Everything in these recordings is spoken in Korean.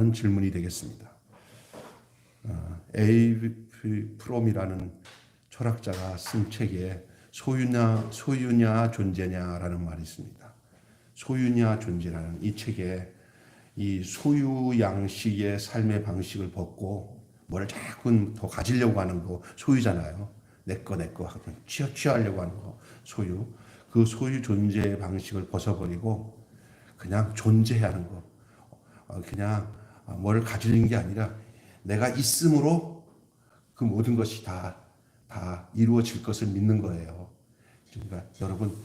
하는 질문이 되겠습니다. A.V. 프롬이라는 철학자가 쓴 책에 소유냐 존재냐라는 말이 있습니다. 소유냐 존재라는 이 책에 이 소유 양식의 삶의 방식을 벗고 뭐를 자꾸 더 가지려고 하는 거 소유잖아요. 내 거 하고 취하려고 하는 거 소유. 그 소유 존재의 방식을 벗어버리고 그냥 존재하는 거. 그냥 뭐를 가지는 게 아니라 내가 있음으로 그 모든 것이 다 이루어질 것을 믿는 거예요. 그러니까 여러분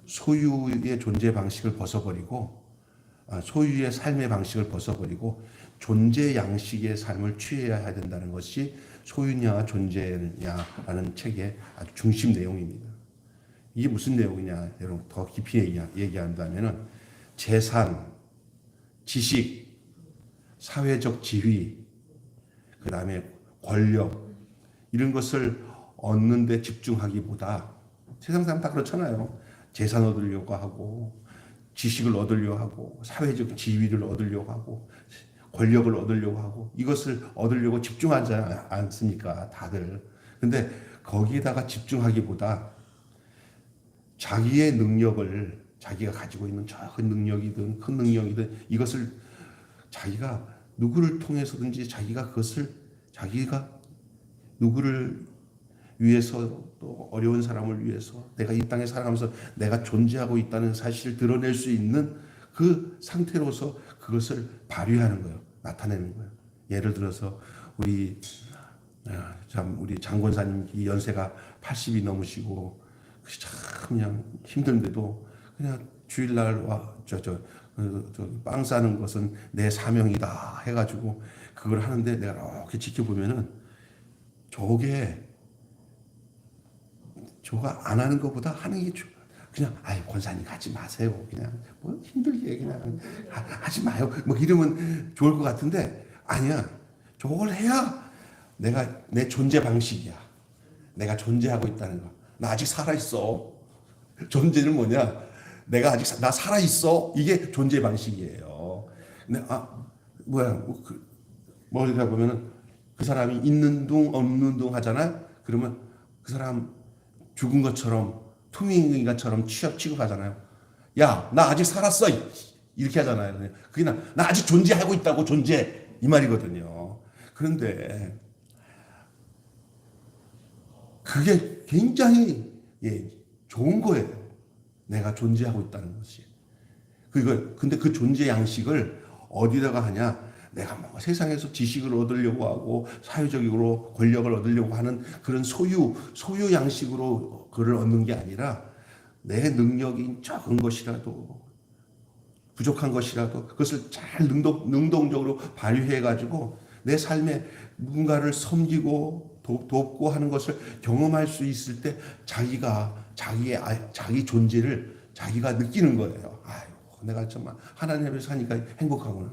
소유의 존재 방식을 벗어버리고 소유의 삶의 방식을 벗어버리고 존재 양식의 삶을 취해야 된다는 것이 소유냐 존재냐라는 책의 아주 중심 내용입니다. 이게 무슨 내용이냐 여러분 더 깊이 얘기한다면은 재산, 지식, 사회적 지위, 그 다음에 권력 이런 것을 얻는 데 집중하기보다 세상 사람 다 그렇잖아요. 재산 얻으려고 하고 지식을 얻으려고 하고 사회적 지위를 얻으려고 하고 권력을 얻으려고 하고 이것을 얻으려고 집중하지 않습니까? 다들. 근데 거기에다가 집중하기보다 자기의 능력을 자기가 가지고 있는 작은 능력이든 큰 능력이든 이것을 자기가 누구를 통해서든지 자기가 누구를 위해서 또 어려운 사람을 위해서 내가 이 땅에 살아가면서 내가 존재하고 있다는 사실을 드러낼 수 있는 그 상태로서 그것을 발휘하는 거예요. 나타내는 거예요. 예를 들어서 우리 장권사님 이 연세가 80이 넘으시고 참 그냥 힘든데도 그냥 주일날 빵 싸는 것은 내 사명이다 해가지고 그걸 하는데 내가 이렇게 지켜보면은 저가 안 하는 것보다 하는 게 그냥 권사님 하지 마세요. 그냥 뭐 힘들게 그냥 하지 마요. 뭐 이러면 좋을 것 같은데 아니야. 저걸 해야 내 존재 방식이야. 내가 존재하고 있다는 거. 나 아직 살아 있어. 존재는 뭐냐? 내가 아직 나 살아 있어. 이게 존재 방식이에요. 근데 머리가 보면은 그 사람이 있는 둥 없는 둥 하잖아요. 그러면 그 사람 죽은 것처럼 투명인간처럼 취급하잖아요. 야, 나 아직 살았어. 이렇게 하잖아요. 그게 나 아직 존재하고 있다고 존재 이 말이거든요. 그런데 그게 굉장히 좋은 거예요. 내가 존재하고 있다는 것이. 근데 그 존재 양식을 어디다가 하냐? 내가 뭐 세상에서 지식을 얻으려고 하고 사회적으로 권력을 얻으려고 하는 그런 소유 양식으로 그를 얻는 게 아니라 내 능력이 적은 것이라도 부족한 것이라도 그것을 잘 능동적으로 발휘해가지고 내 삶에 누군가를 섬기고 돕고 하는 것을 경험할 수 있을 때 자기 존재를 자기가 느끼는 거예요. 아유, 내가 정말 하나님 앞에서 사니까 행복하구나.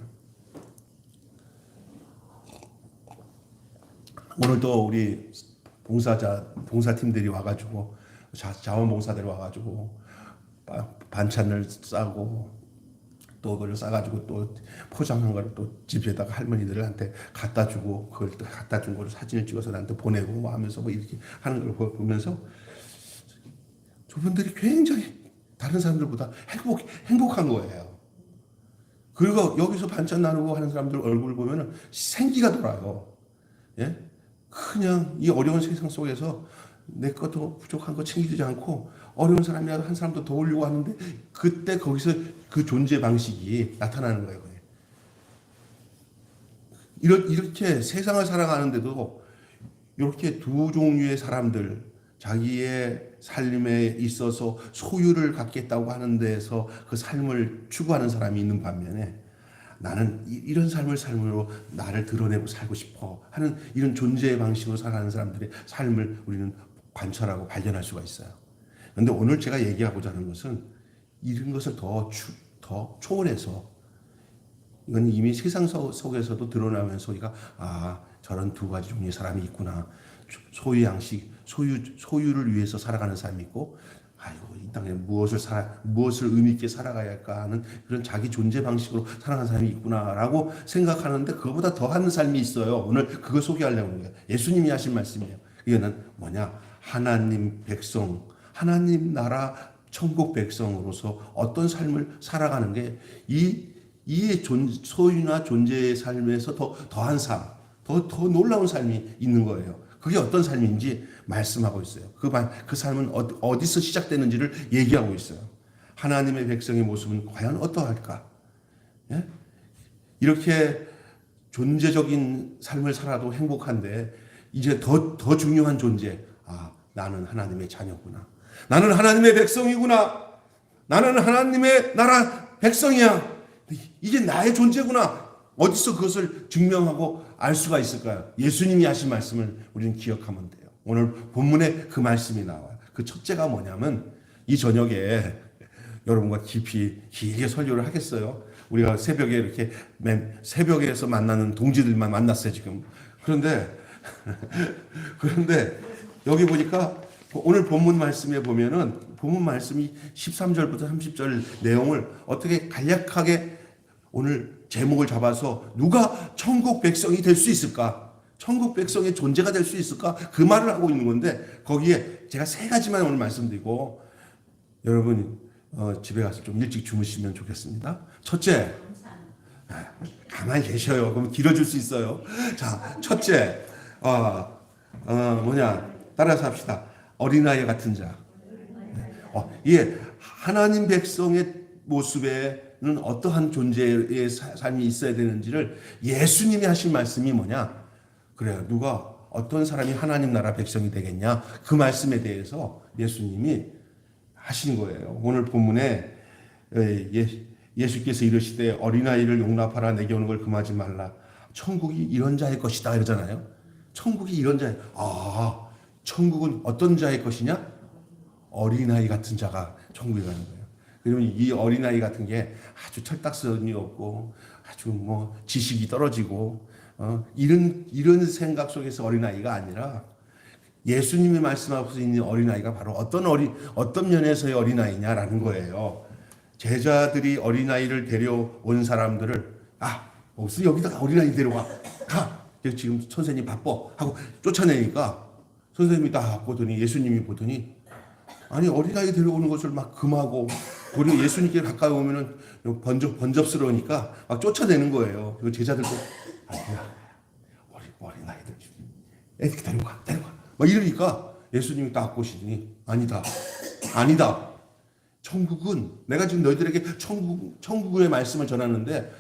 오늘도 우리 봉사팀들이 와가지고 자원봉사들이 와가지고 반찬을 싸고 또 그걸 싸가지고 또 포장한 걸 또 집에다가 할머니들한테 갖다 주고 그걸 또 갖다 준 거를 사진을 찍어서 나한테 보내고 뭐 하면서 뭐 이렇게 하는 걸 보면서 저분들이 굉장히 다른 사람들보다 행복한 거예요. 그리고 여기서 반찬 나누고 하는 사람들 얼굴 보면은 생기가 돌아요. 예? 그냥 이 어려운 세상 속에서 내 것도 부족한 거 챙기지 않고 어려운 사람이라도 한 사람도 도우려고 하는데 그때 거기서 그 존재 방식이 나타나는 거예요. 이렇게 세상을 살아가는데도 이렇게 두 종류의 사람들 자기의 삶에 있어서 소유를 갖겠다고 하는 데에서 그 삶을 추구하는 사람이 있는 반면에 나는 이런 삶으로 나를 드러내고 살고 싶어 하는 이런 존재의 방식으로 살아가는 사람들의 삶을 우리는 관찰하고 발견할 수가 있어요. 그런데 오늘 제가 얘기하고자 하는 것은 이런 것을 더 초월해서 이건 이미 세상 속에서도 드러나면서 우리가 저런 두 가지 종류의 사람이 있구나. 소유 양식, 소유를 위해서 살아가는 사람이 있고 아이고 이 땅에 무엇을 의미 있게 살아가야 할까 하는 그런 자기 존재 방식으로 살아가는 사람이 있구나라고 생각하는데 그거보다 더한 삶이 있어요. 오늘 그거 소개하려고 하는 거예요. 예수님이 하신 말씀이에요. 이거는 뭐냐? 하나님 백성, 하나님 나라 천국 백성으로서 어떤 삶을 살아가는 게 이 소유나 존재의 삶에서 더한 삶, 더 놀라운 삶이 있는 거예요. 그게 어떤 삶인지 말씀하고 있어요. 그 삶은 어디서 시작되는지를 얘기하고 있어요. 하나님의 백성의 모습은 과연 어떠할까? 예? 이렇게 존재적인 삶을 살아도 행복한데 이제 더 중요한 존재. 나는 하나님의 자녀구나. 나는 하나님의 백성이구나. 나는 하나님의 나라 백성이야. 이게 나의 존재구나. 어디서 그것을 증명하고 알 수가 있을까요? 예수님이 하신 말씀을 우리는 기억하면 돼요. 오늘 본문에 그 말씀이 나와요. 그 첫째가 뭐냐면 이 저녁에 여러분과 길게 설교를 하겠어요. 우리가 새벽에 이렇게 새벽에서 만나는 동지들만 만났어요 지금. 그런데 여기 보니까 오늘 본문 말씀에 보면은 본문 말씀이 13절부터 30절 내용을 어떻게 간략하게 오늘 제목을 잡아서 누가 천국 백성이 될 수 있을까? 천국 백성의 존재가 될 수 있을까? 그 말을 하고 있는 건데 거기에 제가 세 가지만 오늘 말씀드리고 여러분 집에 가서 좀 일찍 주무시면 좋겠습니다. 첫째, 가만히 계셔요. 그럼 길어질 수 있어요. 자, 첫째, 따라서 합시다. 어린아이 같은 자. 이게 하나님 백성의 모습에는 어떠한 존재의 삶이 있어야 되는지를 예수님이 하신 말씀이 뭐냐? 그래요. 누가 어떤 사람이 하나님 나라 백성이 되겠냐? 그 말씀에 대해서 예수님이 하신 거예요. 오늘 본문에 예수께서 이르시되 어린아이를 용납하라 내게 오는 걸 금하지 말라. 천국이 이런 자의 것이다 이러잖아요. 천국이 이런 자의 천국은 어떤 자의 것이냐? 어린아이 같은 자가 천국에 가는 거예요. 그러면 이 어린아이 같은 게 아주 철딱선이 없고 아주 지식이 떨어지고 이런 생각 속에서 어린아이가 아니라 예수님이 말씀하고 있는 어린아이가 바로 어떤 면에서의 어린아이냐라는 거예요. 제자들이 어린아이를 데려온 사람들을 무슨 여기다가 어린아이 데려와 가 지금 선생님 바빠 하고 쫓아내니까 선생님이 딱 보더니 예수님이 보더니 아니 어린아이 데려오는 것을 막 금하고 우리 예수님께 가까이 오면은 번잡스러우니까 막 쫓아내는 거예요. 그 제자들도 어린아이들 애들 데려가 막 이러니까 예수님이 딱 보시더니 아니다. 천국은 내가 지금 너희들에게 천국의 말씀을 전하는데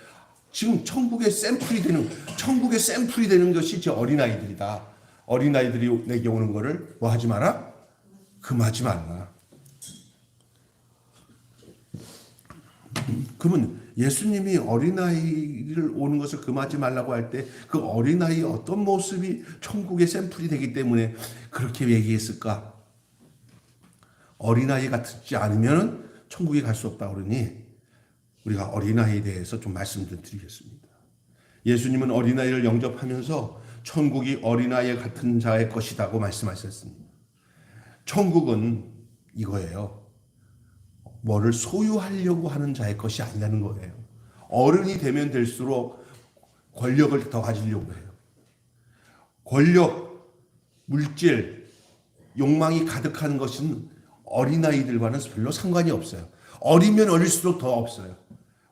지금 천국의 샘플이 되는 것이 저 어린아이들이다. 어린아이들이 내게 오는 거를 뭐 하지 마라? 금하지 말라. 그러면 예수님이 어린아이를 오는 것을 금하지 말라고 할 때 그 어린아이의 어떤 모습이 천국의 샘플이 되기 때문에 그렇게 얘기했을까? 어린아이 같지 않으면 천국에 갈 수 없다 그러니 우리가 어린아이에 대해서 좀 말씀 좀 드리겠습니다. 예수님은 어린아이를 영접하면서 천국이 어린아이 같은 자의 것이라고 말씀하셨습니다. 천국은 이거예요. 뭐를 소유하려고 하는 자의 것이 아니라는 거예요. 어른이 되면 될수록 권력을 더 가지려고 해요. 권력, 물질, 욕망이 가득한 것은 어린아이들과는 별로 상관이 없어요. 어리면 어릴수록 더 없어요.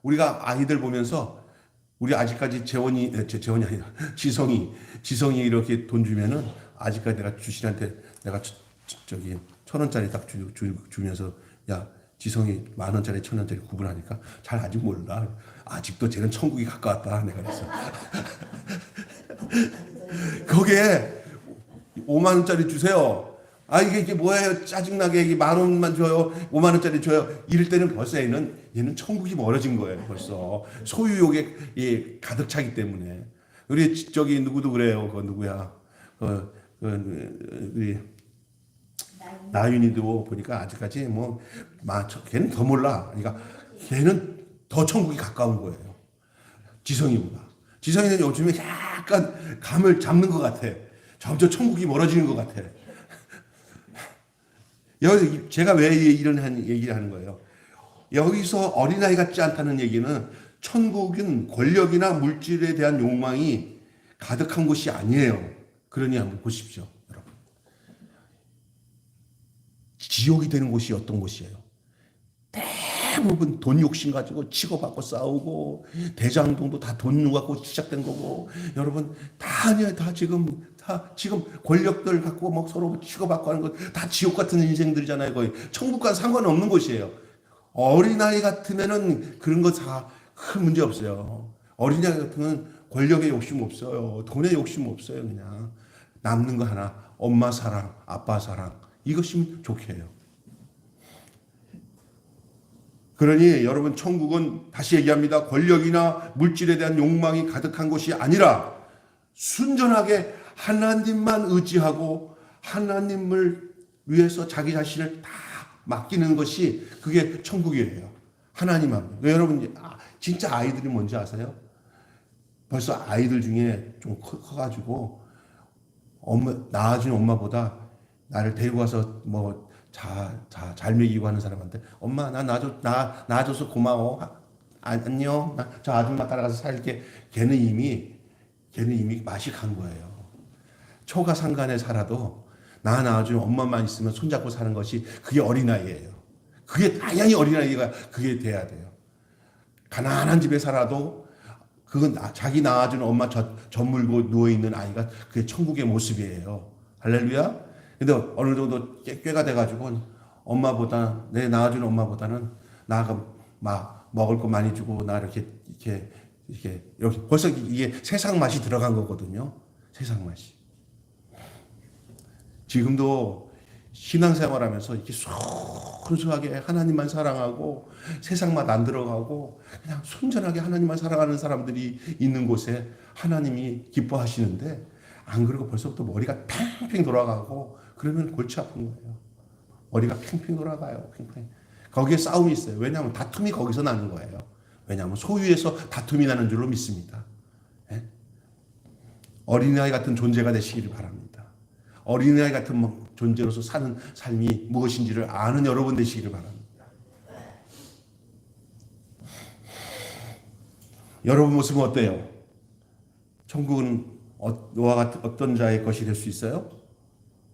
우리가 아이들 보면서 우리 아직까지 재원이 아니라 지성이 이렇게 돈 주면은 아직까지 내가 주신한테 내가 저기 1,000원짜리 딱 주면서 야 지성이 10,000원짜리 1,000원짜리 구분하니까 잘 아직 몰라. 아직도 쟤는 천국이 가까웠다 내가 그랬어. 거기에 5만 원짜리 주세요. 이게 뭐예요? 짜증나게 이게 10,000원만 줘요. 5만 원짜리 줘요. 이럴 때는 벌써 얘는 천국이 멀어진 거예요. 벌써 소유욕에 가득 차기 때문에. 우리 저기 누구도 그래요. 그 누구야? 우리 나윤이도 보니까 아직까지 걔는 더 몰라. 그러니까 걔는 더 천국이 가까운 거예요. 지성이보다. 지성이는 요즘에 약간 감을 잡는 것 같아. 점점 천국이 멀어지는 것 같아. 제가 왜 이런 얘기를 하는 거예요? 여기서 어린아이 같지 않다는 얘기는 천국은 권력이나 물질에 대한 욕망이 가득한 곳이 아니에요. 그러니 한번 보십시오, 여러분. 지옥이 되는 곳이 어떤 곳이에요? 대부분 돈 욕심 가지고 치고받고 싸우고, 대장동도 다 돈 갖고 시작된 거고, 여러분 다 지금 권력들 갖고 막 서로 치고받고 하는 거 다 지옥 같은 인생들이잖아요. 거의 천국과 상관없는 곳이에요. 어린아이 같으면은 그런 거 다 큰 문제 없어요. 어린아이 같으면 권력에 욕심 없어요. 돈에 욕심 없어요. 그냥 남는 거 하나, 엄마 사랑, 아빠 사랑, 이것이면 좋게 해요. 그러니 여러분, 천국은 다시 얘기합니다. 권력이나 물질에 대한 욕망이 가득한 곳이 아니라 순전하게 하나님만 의지하고 하나님을 위해서 자기 자신을 다 맡기는 것이 그게 천국이에요. 하나님만. 여러분, 진짜 아이들이 뭔지 아세요? 벌써 아이들 중에 좀 커가지고 낳아준 엄마보다 나를 데리고 가서 뭐 잘 먹이고 하는 사람한테, 엄마 나 낳아줘서 고마워, 안녕, 저 아줌마 따라가서 살게. 걔는 이미 맛이 간 거예요. 초가 상간에 살아도 나 낳아준 엄마만 있으면 손잡고 사는 것이 그게 어린아이예요. 그게 당연히 어린아이가 그게 돼야 돼요. 가난한 집에 살아도 그건 자기 낳아준 엄마 젖물고 누워있는 아이가 그게 천국의 모습이에요. 할렐루야. 근데 어느 정도 꾀가 돼가지고 엄마보다, 내 낳아준 엄마보다는 나가 막 먹을 거 많이 주고 나 이렇게 벌써 이게 세상 맛이 들어간 거거든요. 세상 맛이. 지금도 신앙생활하면서 이렇게 순수하게 하나님만 사랑하고 세상 맛 안 들어가고 그냥 순전하게 하나님만 사랑하는 사람들이 있는 곳에 하나님이 기뻐하시는데, 안 그러고 벌써부터 머리가 팽팽 돌아가고 그러면 골치 아픈 거예요. 머리가 팽팽 돌아가요. 팽팽. 거기에 싸움이 있어요. 왜냐하면 다툼이 거기서 나는 거예요. 왜냐하면 소유에서 다툼이 나는 줄로 믿습니다. 예? 어린아이 같은 존재가 되시기를 바랍니다. 어린아이 같은 존재로서 사는 삶이 무엇인지를 아는 여러분 되시기를 바랍니다. 여러분 모습은 어때요? 천국은 어떤 자의 것이 될 수 있어요?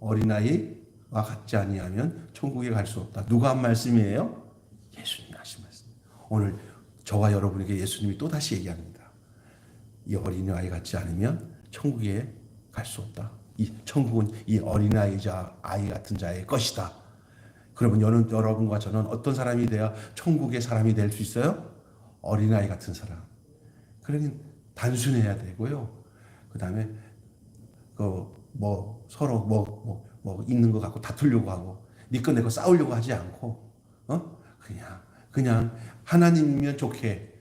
어린아이와 같지 아니하면 천국에 갈 수 없다. 누가 한 말씀이에요? 예수님이 하신 말씀. 오늘 저와 여러분에게 예수님이 또 다시 얘기합니다. 이 어린아이 같지 않으면 천국에 갈 수 없다. 이 천국은 이 어린아이자 아이 같은 자의 것이다. 그러면 여러분과 저는 어떤 사람이 돼야 천국의 사람이 될 수 있어요? 어린아이 같은 사람. 그러니 단순해야 되고요. 그 다음에 서로 있는 거 갖고 다투려고 하고 네 거 내 거 싸우려고 하지 않고 그냥 하나님이면 좋게,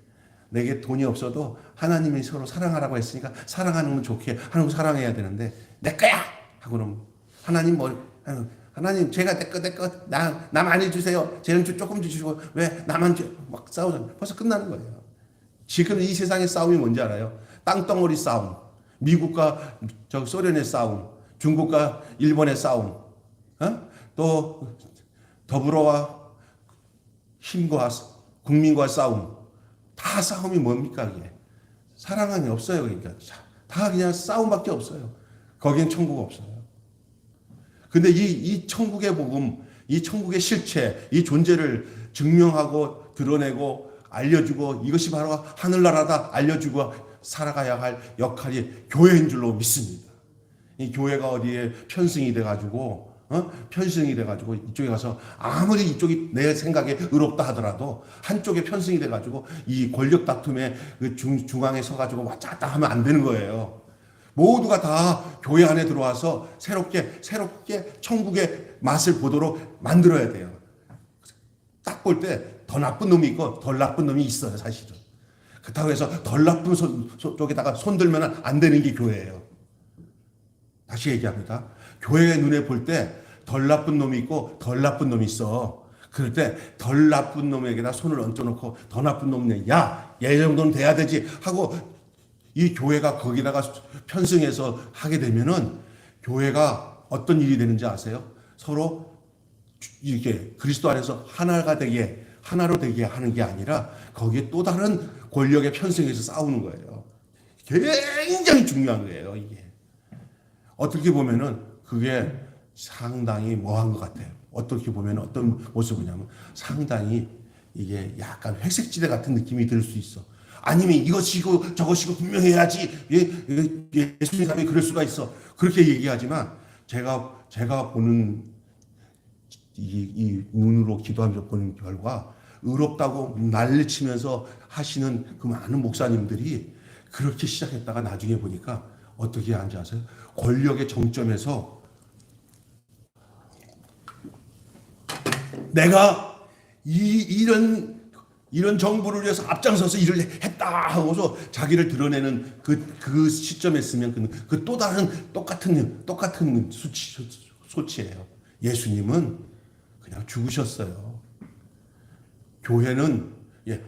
내게 돈이 없어도 하나님이 서로 사랑하라고 했으니까 사랑하는 건 좋게 하는 거 사랑해야 되는데, 내 거야 하고 그러면 하나님 제가 내 거 나 많이 주세요. 쟤는 조금 주시고 왜 나만 막 싸우잖아요. 벌써 끝나는 거예요. 지금 이 세상의 싸움이 뭔지 알아요? 땅덩어리 싸움, 미국과 소련의 싸움, 중국과 일본의 싸움, 또 더불어와 힘과 국민과 싸움. 다 싸움이 뭡니까? 이게 사랑이 없어요. 그러니까 다 그냥 싸움밖에 없어요. 거기엔 천국 없어요. 근데 이 천국의 복음, 이 천국의 실체, 이 존재를 증명하고 드러내고 알려주고, 이것이 바로 하늘나라다 알려주고 살아가야 할 역할이 교회인 줄로 믿습니다. 이 교회가 어디에 편승이 돼가지고 이쪽에 가서 아무리 이쪽이 내 생각에 의롭다 하더라도 한쪽에 편승이 돼가지고 이 권력 다툼에 그 중앙에 서가지고 왔다 갔다 하면 안 되는 거예요. 모두가 다 교회 안에 들어와서 새롭게 천국의 맛을 보도록 만들어야 돼요. 딱 볼 때 더 나쁜 놈이 있고 덜 나쁜 놈이 있어요, 사실은. 그렇다고 해서 덜 나쁜 쪽에다가 손 들면 안 되는 게 교회예요. 다시 얘기합니다. 교회의 눈에 볼 때 덜 나쁜 놈이 있고 덜 나쁜 놈이 있어. 그럴 때 덜 나쁜 놈에게다 손을 얹어놓고 더 나쁜 놈네, 야, 얘 정도는 돼야 되지 하고 이 교회가 거기다가 편승해서 하게 되면은 교회가 어떤 일이 되는지 아세요? 서로 이렇게 그리스도 안에서 하나로 되게 하는 게 아니라 거기에 또 다른 권력의 편승에서 싸우는 거예요. 굉장히 중요한 거예요, 이게. 어떻게 보면은 그게 상당히 뭐한 것 같아요. 어떻게 보면 어떤 모습이냐면 상당히 이게 약간 회색지대 같은 느낌이 들 수 있어. 아니면 이것이고 저것이고 분명해야지. 예수님 사람이 그럴 수가 있어. 그렇게 얘기하지만 제가 보는 이 눈으로 기도하면서 보는 결과 의롭다고 난리치면서 하시는 그 많은 목사님들이 그렇게 시작했다가 나중에 보니까 어떻게 하는지 아세요? 권력의 정점에서 내가 이런 정부를 위해서 앞장서서 일을 했다 하고서 자기를 드러내는 그 시점에 있으면 그 또 다른 똑같은 소치예요. 예수님은 그냥 죽으셨어요. 교회는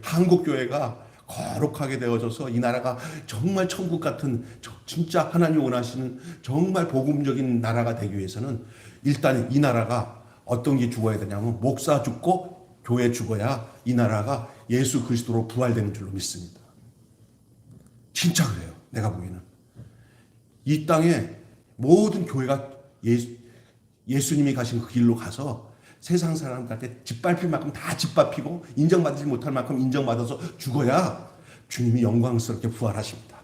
한국 교회가 거룩하게 되어져서 이 나라가 정말 천국 같은 진짜 하나님 원하시는 정말 복음적인 나라가 되기 위해서는 일단 이 나라가 어떤 게 죽어야 되냐면 목사 죽고 교회 죽어야 이 나라가 예수 그리스도로 부활되는 줄로 믿습니다. 진짜 그래요. 내가 보기에는 이 땅에 모든 교회가 예수님이 가신 그 길로 가서 세상 사람들한테 짓밟힐 만큼 다 짓밟히고 인정받지 못할 만큼 인정받아서 죽어야 주님이 영광스럽게 부활하십니다.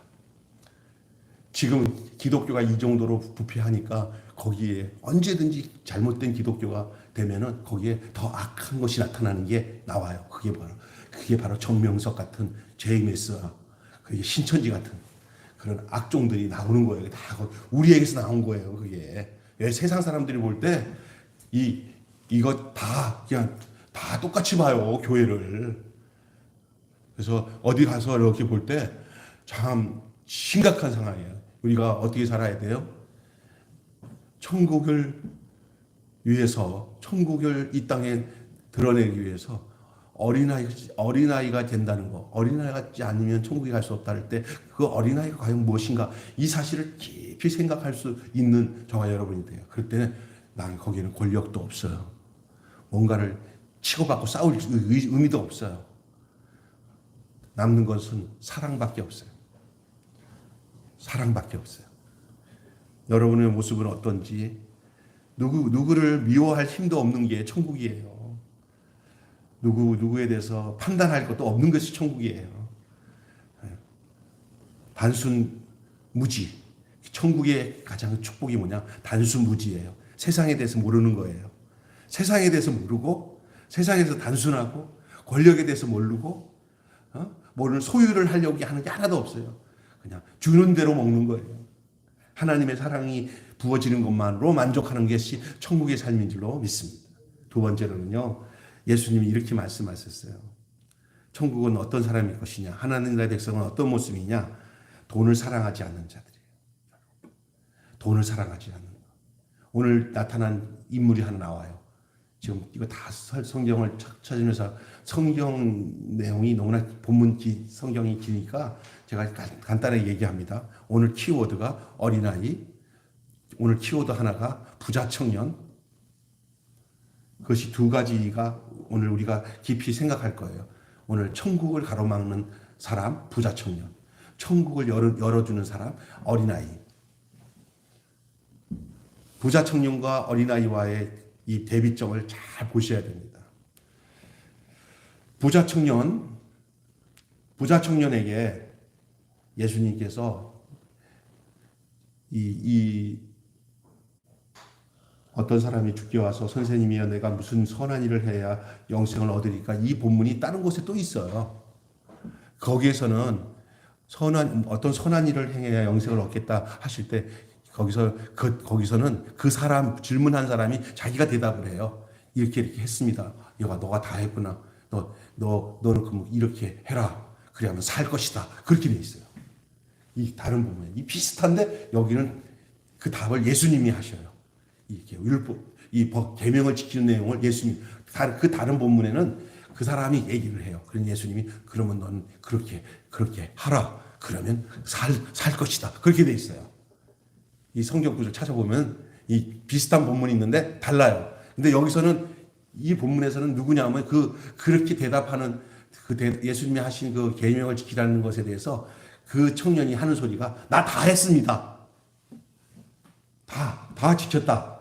지금 기독교가 이 정도로 부패하니까 거기에 언제든지 잘못된 기독교가 되면은 거기에 더 악한 것이 나타나는 게 나와요. 그게 바로 정명석 같은 제이메스와 그게 신천지 같은 그런 악종들이 나오는 거예요. 다 우리에게서 나온 거예요. 그게 세상 사람들이 볼 때 이거 그냥 다 똑같이 봐요, 교회를. 그래서 어디 가서 이렇게 볼 때 참 심각한 상황이에요. 우리가 어떻게 살아야 돼요? 천국을 위해서, 천국을 이 땅에 드러내기 위해서 어린아이가 된다는 거, 어린아이가 같지 않으면 천국에 갈 수 없다 할 때 그 어린아이가 과연 무엇인가, 이 사실을 깊이 생각할 수 있는 저와 여러분이 돼요. 그럴 때는 난 거기는 권력도 없어요. 뭔가를 치고받고 싸울 의미도 없어요. 남는 것은 사랑밖에 없어요. 사랑밖에 없어요. 여러분의 모습은 어떤지, 누구를 미워할 힘도 없는 게 천국이에요. 누구에 대해서 판단할 것도 없는 것이 천국이에요. 단순 무지. 천국의 가장 축복이 뭐냐? 단순 무지예요. 세상에 대해서 모르는 거예요. 세상에 대해서 모르고, 세상에서 단순하고, 권력에 대해서 모르고, 모르는 소유를 하려고 하는 게 하나도 없어요. 그냥 주는 대로 먹는 거예요. 하나님의 사랑이 부어지는 것만으로 만족하는 것이 천국의 삶인 줄로 믿습니다. 두 번째로는요, 예수님이 이렇게 말씀하셨어요. 천국은 어떤 사람일 것이냐? 하나님 나라의 백성은 어떤 모습이냐? 돈을 사랑하지 않는 자들이에요. 돈을 사랑하지 않는 것. 오늘 나타난 인물이 하나 나와요. 지금 이거 다 성경을 찾으면서 성경 내용이 너무나 본문 성경이 기니까 제가 간단하게 얘기합니다. 오늘 키워드가 어린아이, 오늘 키워드 하나가 부자 청년. 그것이 두 가지가 오늘 우리가 깊이 생각할 거예요. 오늘 천국을 가로막는 사람, 부자 청년. 천국을 열어주는 사람, 어린아이. 부자 청년과 어린아이와의 이 대비점을 잘 보셔야 됩니다. 부자 청년에게 예수님께서 어떤 사람이 죽게 와서 선생님이여 내가 무슨 선한 일을 해야 영생을 얻으리까? 이 본문이 다른 곳에 또 있어요. 거기에서는 어떤 선한 일을 행해야 영생을 얻겠다 하실 때 거기서는 그 사람, 질문한 사람이 자기가 대답을 해요. 이렇게 했습니다. 여봐, 너가 다 했구나. 너는 그럼 이렇게 해라. 그래야만 살 것이다. 그렇게 돼 있어요. 이 다른 부분에. 이 비슷한데 여기는 그 답을 예수님이 하셔요. 이렇게 계명을 지키는 내용을 예수님, 그 다른 본문에는 그 사람이 얘기를 해요. 그런 예수님이 그러면 넌 그렇게 하라. 그러면 살 것이다. 그렇게 돼 있어요. 이 성경 구절 찾아보면 이 비슷한 본문이 있는데 달라요. 근데 여기서는 이 본문에서는 누구냐면 그렇게 대답하는 예수님이 하신 그 계명을 지키라는 것에 대해서 그 청년이 하는 소리가 나 다 했습니다. 다 지켰다.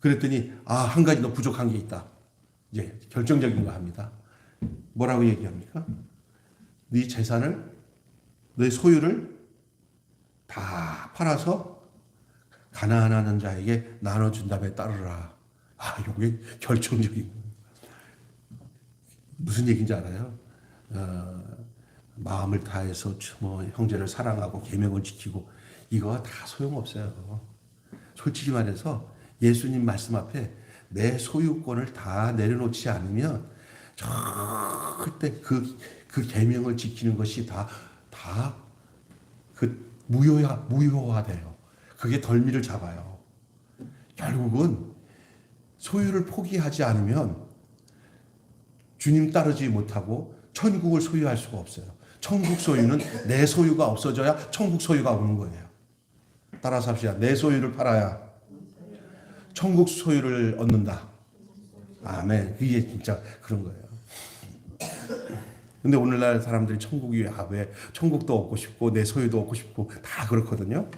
그랬더니 한 가지 더 부족한 게 있다. 이제 결정적인 거 합니다. 뭐라고 얘기합니까? 네 재산을, 네 소유를 다 팔아서 가난한 자에게 나눠준 다음에 따르라. 이게 결정적인 무슨 얘기인지 알아요? 마음을 다해서 형제를 사랑하고 계명을 지키고 이거 다 소용없어요. 솔직히 말해서 예수님 말씀 앞에 내 소유권을 다 내려놓지 않으면 절대 그 계명을 지키는 것이 다 무효화돼요. 그게 덜미를 잡아요. 결국은 소유를 포기하지 않으면 주님 따르지 못하고 천국을 소유할 수가 없어요. 천국 소유는 내 소유가 없어져야 천국 소유가 오는 거예요. 따라서 합시다. 내 소유를 팔아야 천국 소유를 얻는다. 아멘. 그게 진짜 그런 거예요. 근데 오늘날 사람들이 천국이 왜 천국도 얻고 싶고 내 소유도 얻고 싶고 다 그렇거든요.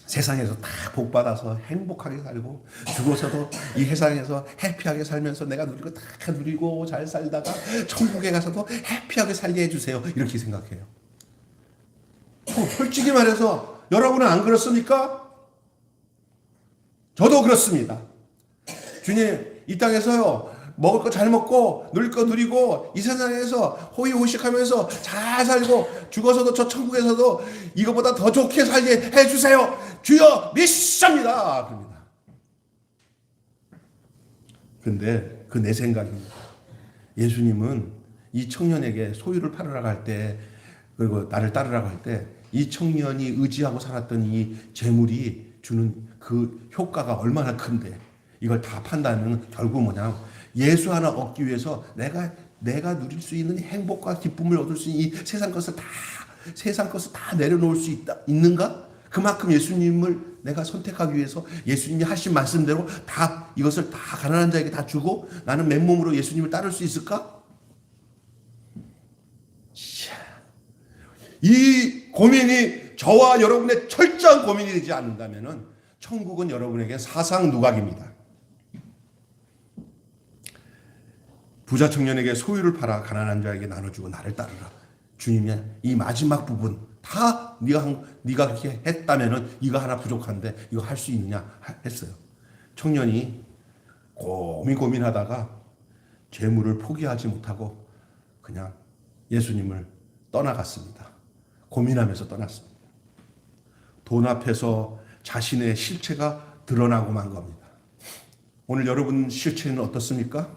세상에서 다 복받아서 행복하게 살고 죽어서도 이 세상에서 해피하게 살면서 내가 누릴 거 다 누리고 잘 살다가 천국에 가서도 해피하게 살게 해주세요. 이렇게 생각해요. 솔직히 말해서 여러분은 안 그렇습니까? 저도 그렇습니다. 주님 이 땅에서요 먹을 거 잘 먹고 누릴 거 누리고 이 세상에서 호의호식하면서 잘 살고 죽어서도 저 천국에서도 이거보다 더 좋게 살게 해주세요. 주여 믿습니다. 그럽니다. 근데 그 내 생각입니다. 예수님은 이 청년에게 소유를 팔으라고 할 때 그리고 나를 따르라고 할 때 이 청년이 의지하고 살았던 이 재물이 주는 그 효과가 얼마나 큰데 이걸 다 판다면 결국 뭐냐 예수 하나 얻기 위해서 내가 누릴 수 있는 행복과 기쁨을 얻을 수 있는 이 세상 것을 다 내려놓을 수 있는가? 그만큼 예수님을 내가 선택하기 위해서 예수님이 하신 말씀대로 다 이것을 다 가난한 자에게 다 주고 나는 맨몸으로 예수님을 따를 수 있을까? 이 고민이 저와 여러분의 철저한 고민이 되지 않는다면 천국은 여러분에게 사상 누각입니다. 부자 청년에게 소유를 팔아 가난한 자에게 나눠주고 나를 따르라. 주님의 이 마지막 부분 다 네가 그렇게 했다면은 이거 하나 부족한데 이거 할 수 있느냐 했어요. 청년이 고민하다가 재물을 포기하지 못하고 그냥 예수님을 떠나갔습니다. 고민하면서 떠났습니다. 돈 앞에서 자신의 실체가 드러나고 만 겁니다. 오늘 여러분 실체는 어떻습니까?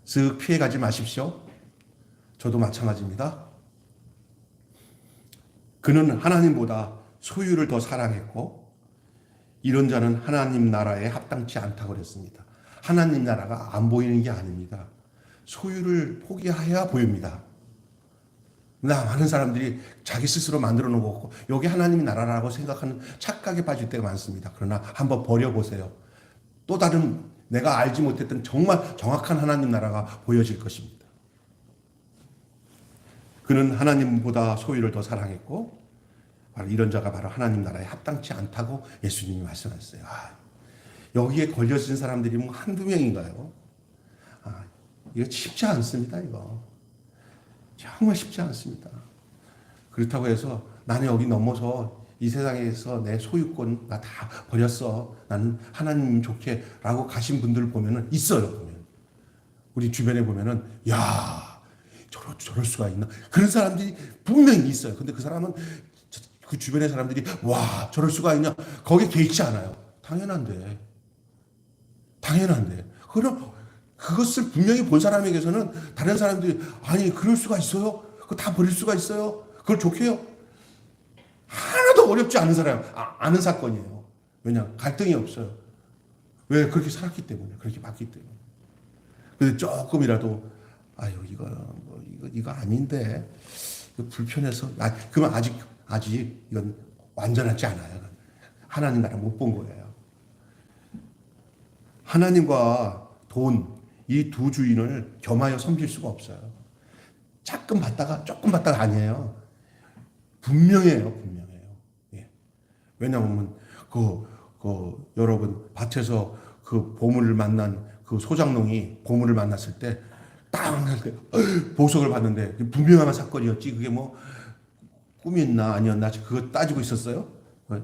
쓱 피해가지 마십시오. 저도 마찬가지입니다. 그는 하나님보다 소유를 더 사랑했고 이런 자는 하나님 나라에 합당치 않다고 그랬습니다. 하나님 나라가 안 보이는 게 아닙니다. 소유를 포기해야 보입니다. 많은 사람들이 자기 스스로 만들어 놓은 거고 여기 하나님 나라라고 생각하는 착각에 빠질 때가 많습니다. 그러나 한번 버려보세요. 또 다른 내가 알지 못했던 정말 정확한 하나님 나라가 보여질 것입니다. 그는 하나님보다 소유를 더 사랑했고 바로 이런 자가 바로 하나님 나라에 합당치 않다고 예수님이 말씀하셨어요. 여기에 걸려진 사람들이 뭐 한두 명인가요? 이거 쉽지 않습니다. 이거 정말 쉽지 않습니다. 그렇다고 해서 나는 여기 넘어서 이 세상에서 내 소유권 나 다 버렸어. 나는 하나님 좋게 라고 가신 분들을 보면은 있어요. 보면. 우리 주변에 보면은 야 저럴 수가 있나? 그런 사람들이 분명히 있어요. 근데 그 사람은 그 주변의 사람들이 와 저럴 수가 있냐? 거기에 개의치 않아요. 당연한데. 그럼 그것을 분명히 본 사람에게서는 다른 사람들이 아니 그럴 수가 있어요? 그거 다 버릴 수가 있어요? 그걸 좋게요? 하나도 어렵지 않은 사람, 아는 사건이에요. 왜냐? 갈등이 없어요. 왜? 그렇게 살았기 때문에, 그렇게 봤기 때문에. 근데 조금이라도, 이거 아닌데, 이거 불편해서, 그러면 아직 이건 완전하지 않아요. 하나님 나라 못 본 거예요. 하나님과 돈, 이 두 주인을 겸하여 섬길 수가 없어요. 조금 받다가 아니에요. 분명해요. 예. 왜냐하면 여러분 밭에서 그 보물을 만난 그 소장농이 보물을 만났을 때 땅 보석을 받는데 분명한 사건이었지. 그게 뭐 꿈이었나 아니었나 그거 따지고 있었어요.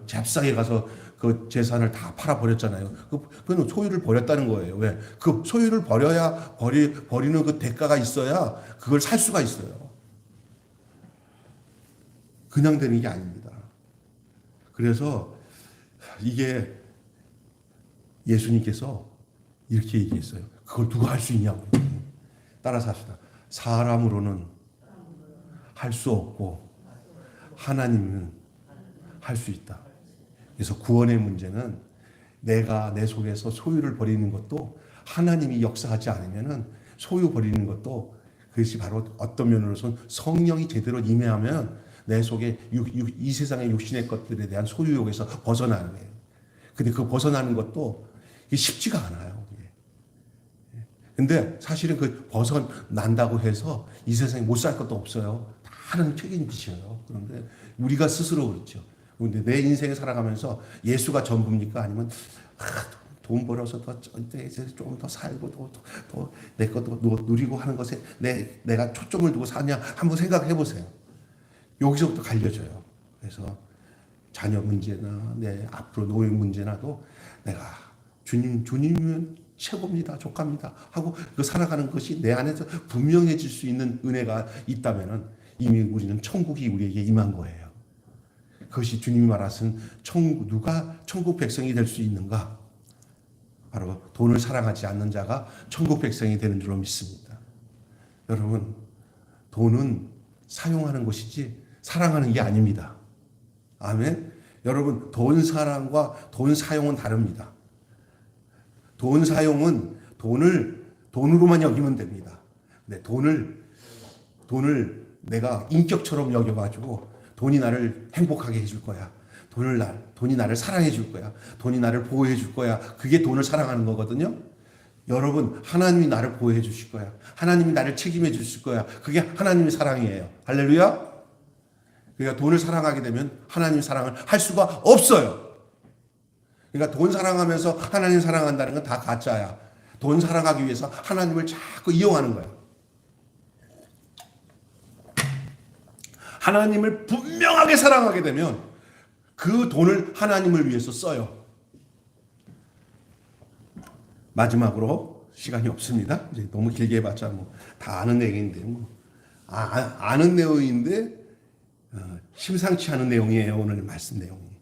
잽싸게 가서 그 재산을 다 팔아버렸잖아요. 그건 소유를 버렸다는 거예요. 왜? 그 소유를 버리는 그 대가가 있어야 그걸 살 수가 있어요. 그냥 되는 게 아닙니다. 그래서 이게 예수님께서 이렇게 얘기했어요. 그걸 누가 할 수 있냐고. 따라서 합시다. 사람으로는 할 수 없고 하나님은 할 수 있다. 그래서 구원의 문제는 내가 내 속에서 소유를 버리는 것도 하나님이 역사하지 않으면은 소유 버리는 것도 그것이 바로 어떤 면으로서는 성령이 제대로 임하면 내 속에 이 세상의 육신의 것들에 대한 소유욕에서 벗어나는 거예요. 근데 그 벗어나는 것도 쉽지가 않아요. 근데 사실은 그 벗어난다고 해서 이 세상에 못 살 것도 없어요. 다 하나님 책임지셔요. 그런데 우리가 스스로 그렇죠. 근데 내 인생을 살아가면서 예수가 전부입니까? 아니면 돈 벌어서 좀 더 살고 더 내 것도 누리고 하는 것에 내가 초점을 두고 사냐 한번 생각해 보세요. 여기서부터 갈려져요. 그래서 자녀 문제나 내 앞으로 노인 문제나도 내가 주님은 최고입니다, 족합니다 하고 그 살아가는 것이 내 안에서 분명해질 수 있는 은혜가 있다면은 이미 우리는 천국이 우리에게 임한 거예요. 그것이 주님이 말하신 누가 천국 백성이 될 수 있는가? 바로 돈을 사랑하지 않는 자가 천국 백성이 되는 줄로 믿습니다. 여러분, 돈은 사용하는 것이지 사랑하는 게 아닙니다. 아멘. 여러분, 돈 사랑과 돈 사용은 다릅니다. 돈 사용은 돈으로만 여기면 됩니다. 근데 돈을 내가 인격처럼 여겨가지고 돈이 나를 행복하게 해줄 거야. 돈이 나를 사랑해 줄 거야. 돈이 나를 보호해 줄 거야. 그게 돈을 사랑하는 거거든요. 여러분, 하나님이 나를 보호해 주실 거야. 하나님이 나를 책임해 주실 거야. 그게 하나님의 사랑이에요. 할렐루야. 그러니까 돈을 사랑하게 되면 하나님의 사랑을 할 수가 없어요. 그러니까 돈 사랑하면서 하나님 사랑한다는 건 다 가짜야. 돈 사랑하기 위해서 하나님을 자꾸 이용하는 거야. 하나님을 분명하게 사랑하게 되면 그 돈을 하나님을 위해서 써요. 마지막으로 시간이 없습니다. 이제 너무 길게 해봤자 뭐 다 아는 내용인데 아는 내용인데 심상치 않은 내용이에요. 오늘 말씀 내용이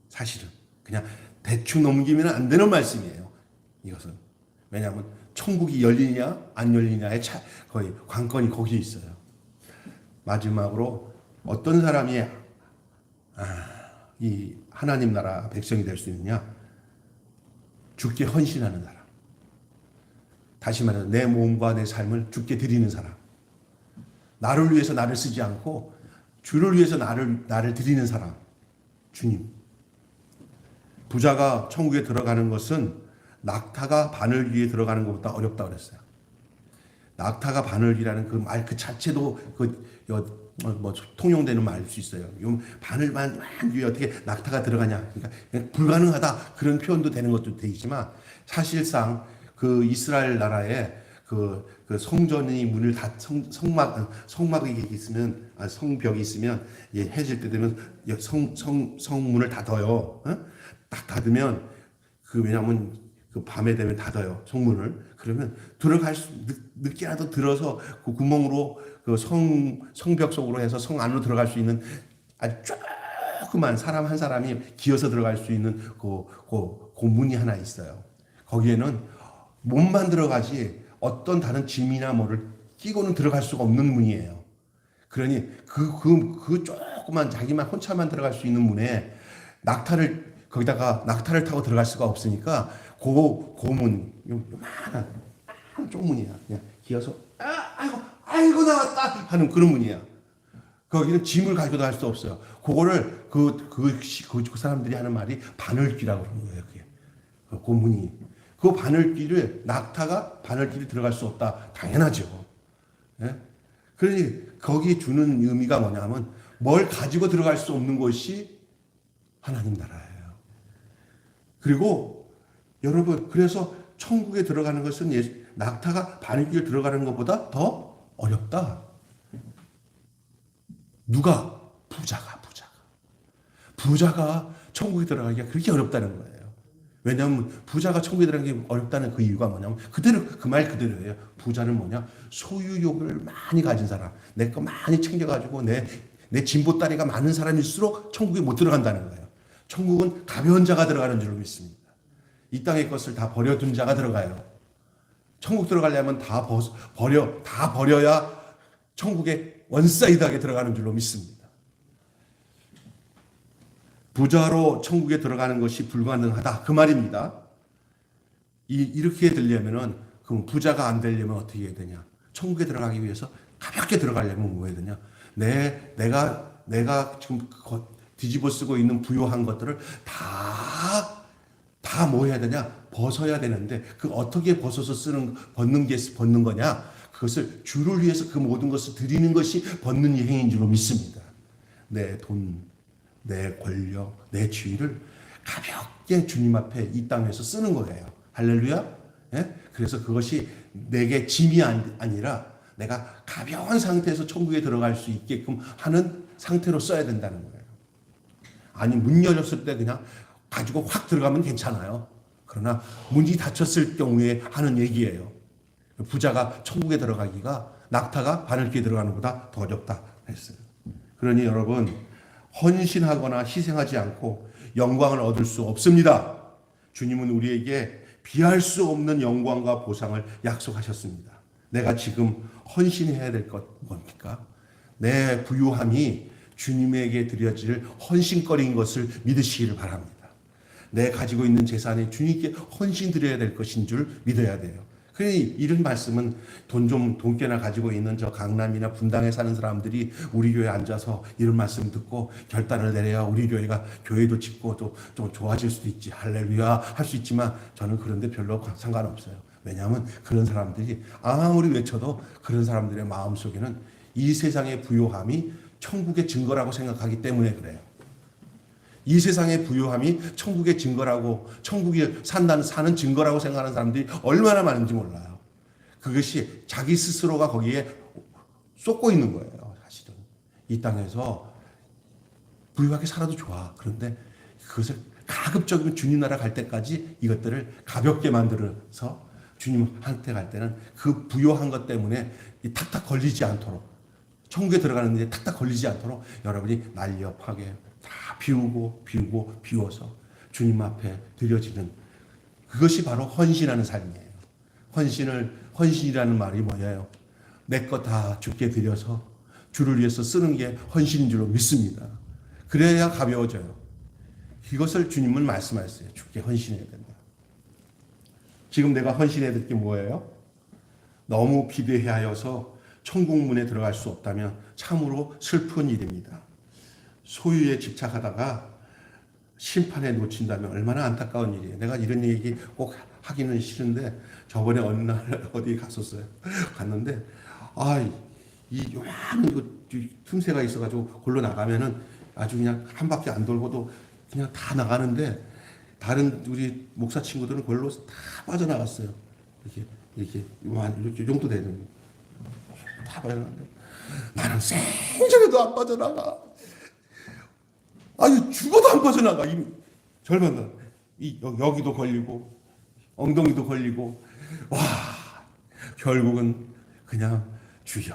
사실은 그냥 대충 넘기면 안 되는 말씀이에요. 이것은 왜냐하면 천국이 열리냐 안 열리냐의 거의 관건이 거기에 있어요. 마지막으로 어떤 사람이 이 하나님 나라 백성이 될 수 있느냐? 주께 헌신하는 사람. 다시 말해서 내 몸과 내 삶을 주께 드리는 사람. 나를 위해서 나를 쓰지 않고 주를 위해서 나를 드리는 사람. 주님. 부자가 천국에 들어가는 것은 낙타가 바늘귀에 들어가는 것보다 어렵다고 그랬어요. 낙타가 바늘귀라는 그 말 그 자체도 통용되는 말일 수 있어요. 바늘만 위에 어떻게 낙타가 들어가냐. 그러니까 그냥 불가능하다. 그런 표현도 되는 것도 되지만 사실상 그 이스라엘 나라에 그 성전이 문을 성막이 있으면 성벽이 있으면 해질 때 되면 성문을 닫아요. 딱 닫으면 왜냐하면 그 밤에 되면 닫아요. 성문을. 그러면 늦게라도 들어서 그 구멍으로 그 성벽 속으로 해서 성 안으로 들어갈 수 있는 아주 조그만 사람 한 사람이 기어서 들어갈 수 있는 그 문이 하나 있어요. 거기에는 몸만 들어가지 어떤 다른 짐이나 뭐를 끼고는 들어갈 수가 없는 문이에요. 그러니 그 조그만 자기만 혼자만 들어갈 수 있는 문에 거기다가 낙타를 타고 들어갈 수가 없으니까 고문 요만한 쪽문이야. 그냥 기어서 아이고 나왔다 하는 그런 문이야. 거기는 짐을 가지고도 할 수 없어요. 그거를 그 사람들이 하는 말이 바늘귀라고 그러는 거예요. 그게 그 고문이 그 바늘귀를 낙타가 바늘귀를 들어갈 수 없다. 당연하죠. 예? 그러니 거기 주는 의미가 뭐냐면 뭘 가지고 들어갈 수 없는 것이 하나님 나라예요. 그리고 여러분 그래서 천국에 들어가는 것은 낙타가 바늘귀를 들어가는 것보다 더 어렵다. 누가? 부자가 천국에 들어가기가 그렇게 어렵다는 거예요. 왜냐하면 부자가 천국에 들어가기 어렵다는 그 이유가 뭐냐면 그대로 그 말 그대로예요. 부자는 뭐냐? 소유욕을 많이 가진 사람, 내 거 많이 챙겨가지고 내 진보따리가 많은 사람일수록 천국에 못 들어간다는 거예요. 천국은 가벼운 자가 들어가는 줄로 믿습니다. 이 땅의 것을 다 버려둔 자가 들어가요. 천국 들어가려면 다 버려야 천국에 원사이드하게 들어가는 줄로 믿습니다. 부자로 천국에 들어가는 것이 불가능하다. 그 말입니다. 이렇게 되려면은, 그럼 부자가 안 되려면 어떻게 해야 되냐? 천국에 들어가기 위해서 가볍게 들어가려면 뭐 해야 되냐? 내가 지금 뒤집어 쓰고 있는 부요한 것들을 다 뭐 해야 되냐? 벗어야 되는데, 그 어떻게 벗어서 벗는 거냐? 그것을 주를 위해서 그 모든 것을 드리는 것이 벗는 행위인 줄로 믿습니다. 내 돈, 내 권력, 내 지위를 가볍게 주님 앞에 이 땅에서 쓰는 거예요. 할렐루야. 예? 그래서 그것이 내게 짐이 아니라 내가 가벼운 상태에서 천국에 들어갈 수 있게끔 하는 상태로 써야 된다는 거예요. 아니 문 열렸을 때 그냥 가지고 확 들어가면 괜찮아요. 그러나 문이 닫혔을 경우에 하는 얘기예요. 부자가 천국에 들어가기가 낙타가 바늘귀에 들어가는 것보다 더 어렵다 했어요. 그러니 여러분 헌신하거나 희생하지 않고 영광을 얻을 수 없습니다. 주님은 우리에게 비할 수 없는 영광과 보상을 약속하셨습니다. 내가 지금 헌신해야 될 것 뭡니까? 내 부유함이 주님에게 드려질 헌신거리인 것을 믿으시기를 바랍니다. 내 가지고 있는 재산이 주님께 헌신 드려야 될 것인 줄 믿어야 돼요. 그러니 이런 말씀은 돈 꽤나 가지고 있는 저 강남이나 분당에 사는 사람들이 우리 교회에 앉아서 이런 말씀 듣고 결단을 내려야 우리 교회가 교회도 짓고 또 좀 좋아질 수도 있지, 할렐루야 할 수 있지만 저는 그런데 별로 상관없어요. 왜냐하면 그런 사람들이 아무리 외쳐도 그런 사람들의 마음속에는 이 세상의 부요함이 천국의 증거라고 생각하기 때문에 그래요. 이 세상의 부유함이 천국의 증거라고, 천국에 사는 증거라고 생각하는 사람들이 얼마나 많은지 몰라요. 그것이 자기 스스로가 거기에 쏟고 있는 거예요, 사실은. 이 땅에서 부유하게 살아도 좋아. 그런데 그것을 가급적이면 주님 나라 갈 때까지 이것들을 가볍게 만들어서 주님한테 갈 때는 그 부유한 것 때문에 탁탁 걸리지 않도록, 천국에 들어가는데 탁탁 걸리지 않도록 여러분이 날렵하게 다 비워서 주님 앞에 드려지는 그것이 바로 헌신하는 삶이에요. 헌신이라는 말이 뭐예요? 내 것 다 주께 드려서 주를 위해서 쓰는 게 헌신인 줄로 믿습니다. 그래야 가벼워져요. 이것을 주님은 말씀하셨어요. 주께 헌신해야 된다. 지금 내가 헌신해야 될 게 뭐예요? 너무 비대해하여서 천국 문에 들어갈 수 없다면 참으로 슬픈 일입니다. 소유에 집착하다가 심판에 놓친다면 얼마나 안타까운 일이에요. 내가 이런 얘기 꼭 하기는 싫은데 저번에 어느 날 어디 갔었어요. 갔는데 이 요만한 틈새가 있어가지고 골로 나가면은 아주 그냥 한 바퀴 안 돌고도 그냥 다 나가는데 다른 우리 목사 친구들은 골로 다 빠져나갔어요. 이렇게 이 정도 되는 다 빠져나갔는데 나는 생전에도 안 빠져나가. 죽어도 안 빠져나가. 절반은 여기도 걸리고 엉덩이도 걸리고 결국은 그냥 주여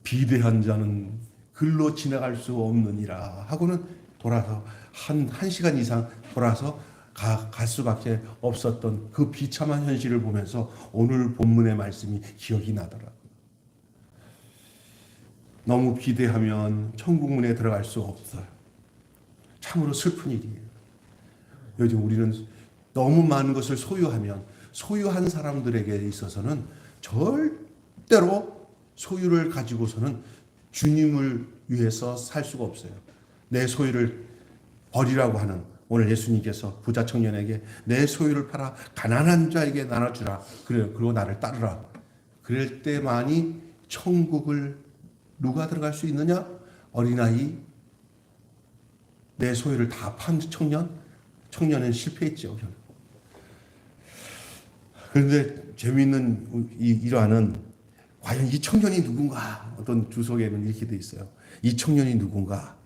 비대한 자는 글로 지나갈 수 없느니라 하고는 돌아서 한 시간 이상 돌아서 갈 수밖에 없었던 그 비참한 현실을 보면서 오늘 본문의 말씀이 기억이 나더라고요. 너무 비대하면 천국 문에 들어갈 수 없어요. 참으로 슬픈 일이에요. 요즘 우리는 너무 많은 것을 소유하면 소유한 사람들에게 있어서는 절대로 소유를 가지고서는 주님을 위해서 살 수가 없어요. 내 소유를 버리라고 하는, 오늘 예수님께서 부자 청년에게 내 소유를 팔아 가난한 자에게 나눠주라. 그리고 나를 따르라. 그럴 때만이 천국을 누가 들어갈 수 있느냐? 어린아이, 내 소유를 다 판 청년? 청년은 실패했죠. 그런데 재미있는 일화는 과연 이 청년이 누군가? 어떤 주석에는 이렇게 돼 있어요. 이 청년이 누군가?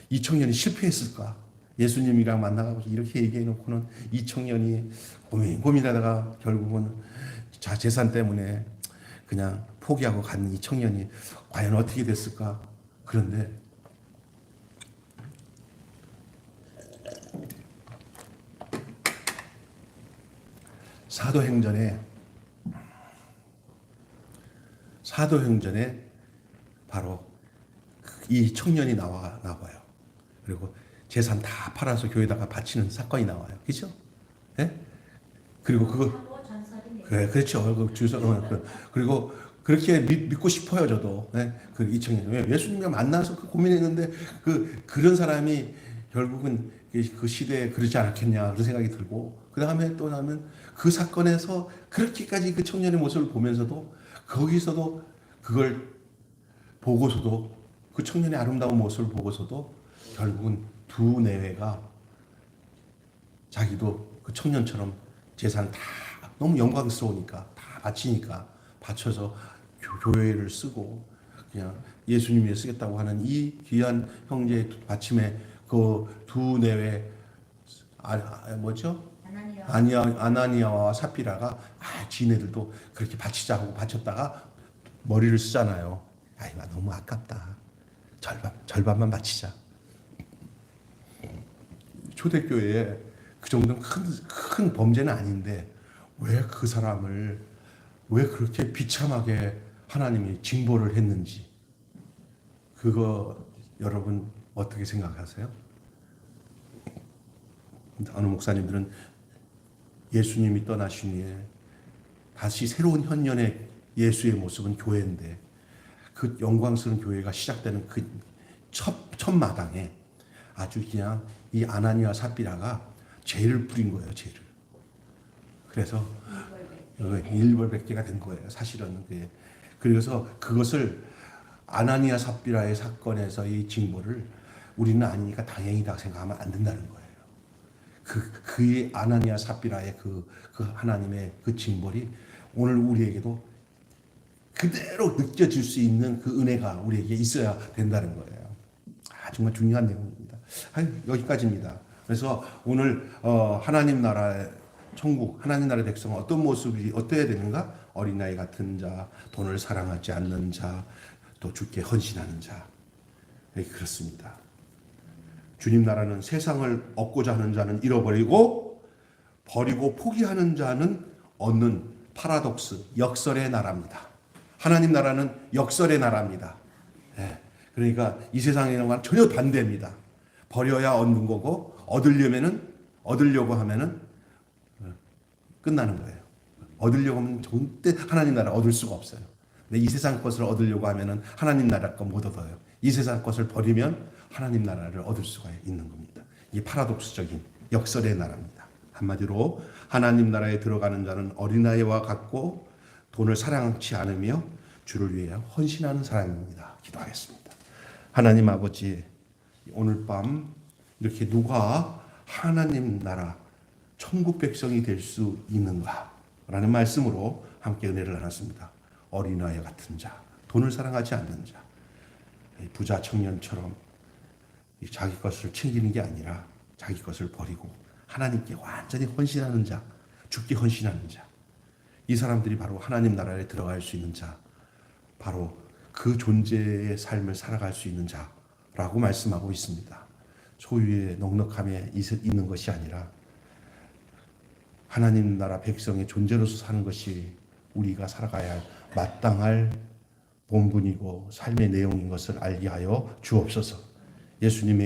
이 청년이 실패했을까? 예수님이랑 만나고 이렇게 얘기해 놓고는 이 청년이 고민하다가 결국은 재산 때문에 그냥 포기하고 간 이 청년이 과연 어떻게 됐을까? 그런데 사도행전에 바로 이 청년이 나와요. 그리고 재산 다 팔아서 교회에다가 바치는 사건이 나와요. 그렇죠? 네? 그리고 그렇죠. 그 주소, 그리고 그렇게 믿고 싶어요, 저도. 네? 이 청년 예수님과 만나서 고민했는데 그런 사람이 결국은 그 시대에 그러지 않았겠냐 그런 생각이 들고, 그 다음에 또 나면 그 사건에서 그렇게까지 그 청년의 모습을 보면서도 거기서도 그걸 보고서도 그 청년의 아름다운 모습을 보고서도 결국은 두 내외가 자기도 그 청년처럼 재산 다 너무 영광스러우니까 다 바쳐서 교회를 쓰고 그냥 예수님 위해 쓰겠다고 하는 이 귀한 형제의 받침에 그 두 내외 뭐죠? 아나니아와 삽비라가 지네들도 그렇게 바치자 하고 바쳤다가 머리를 쓰잖아요. 너무 아깝다. 절반만 바치자. 초대교회에 그 정도는 큰 범죄는 아닌데 왜 그 사람을 왜 그렇게 비참하게 하나님이 징벌을 했는지, 그거 여러분 어떻게 생각하세요? 어느 목사님들은 예수님이 떠나신 후에 다시 새로운 현년의 예수의 모습은 교회인데 그 영광스러운 교회가 시작되는 그 첫 마당에 아주 그냥 이 아나니아 삽비라가 죄를 뿌린 거예요. 죄를. 그래서 일벌백계가 된 거예요. 사실은. 그래서 그것을 아나니아 삽비라의 사건에서 이 징벌을 우리는 아니니까 다행이다 생각하면 안 된다는 거예요. 그의 아나니아 삽비라의 그 하나님의 그 징벌이 오늘 우리에게도 그대로 느껴질 수 있는 그 은혜가 우리에게 있어야 된다는 거예요. 정말 중요한 내용입니다. 여기까지입니다. 그래서 오늘 하나님 나라의 천국, 하나님 나라의 백성은 어떤 모습이 어때야 되는가? 어린아이 같은 자, 돈을 사랑하지 않는 자, 또 주께 헌신하는 자. 그렇습니다. 주님 나라는 세상을 얻고자 하는 자는 잃어버리고 버리고 포기하는 자는 얻는 파라독스, 역설의 나라입니다. 하나님 나라는 역설의 나라입니다. 그러니까 이 세상에 있는 건 전혀 반대입니다. 버려야 얻는 거고 얻으려고 하면은 끝나는 거예요. 얻으려고 하면 절대 하나님 나라 얻을 수가 없어요. 근데 이 세상 것을 얻으려고 하면은 하나님 나라 거 못 얻어요. 이 세상 것을 버리면 하나님 나라를 얻을 수가 있는 겁니다. 이게 파라독스적인 역설의 나라입니다. 한마디로 하나님 나라에 들어가는 자는 어린아이와 같고 돈을 사랑치 않으며 주를 위해 헌신하는 사람입니다. 기도하겠습니다. 하나님 아버지, 오늘 밤 이렇게 누가 하나님 나라 천국 백성이 될 수 있는가? 라는 말씀으로 함께 은혜를 나눴습니다. 어린아이 같은 자, 돈을 사랑하지 않는 자, 부자 청년처럼 자기 것을 챙기는 게 아니라 자기 것을 버리고 하나님께 완전히 헌신하는 자, 주께 헌신하는 자, 이 사람들이 바로 하나님 나라에 들어갈 수 있는 자, 바로 그 존재의 삶을 살아갈 수 있는 자라고 말씀하고 있습니다. 소유의 넉넉함에 있는 것이 아니라 하나님 나라 백성의 존재로서 사는 것이 우리가 살아가야 할 마땅할 본분이고 삶의 내용인 것을 알게 하여 주옵소서. 예수님의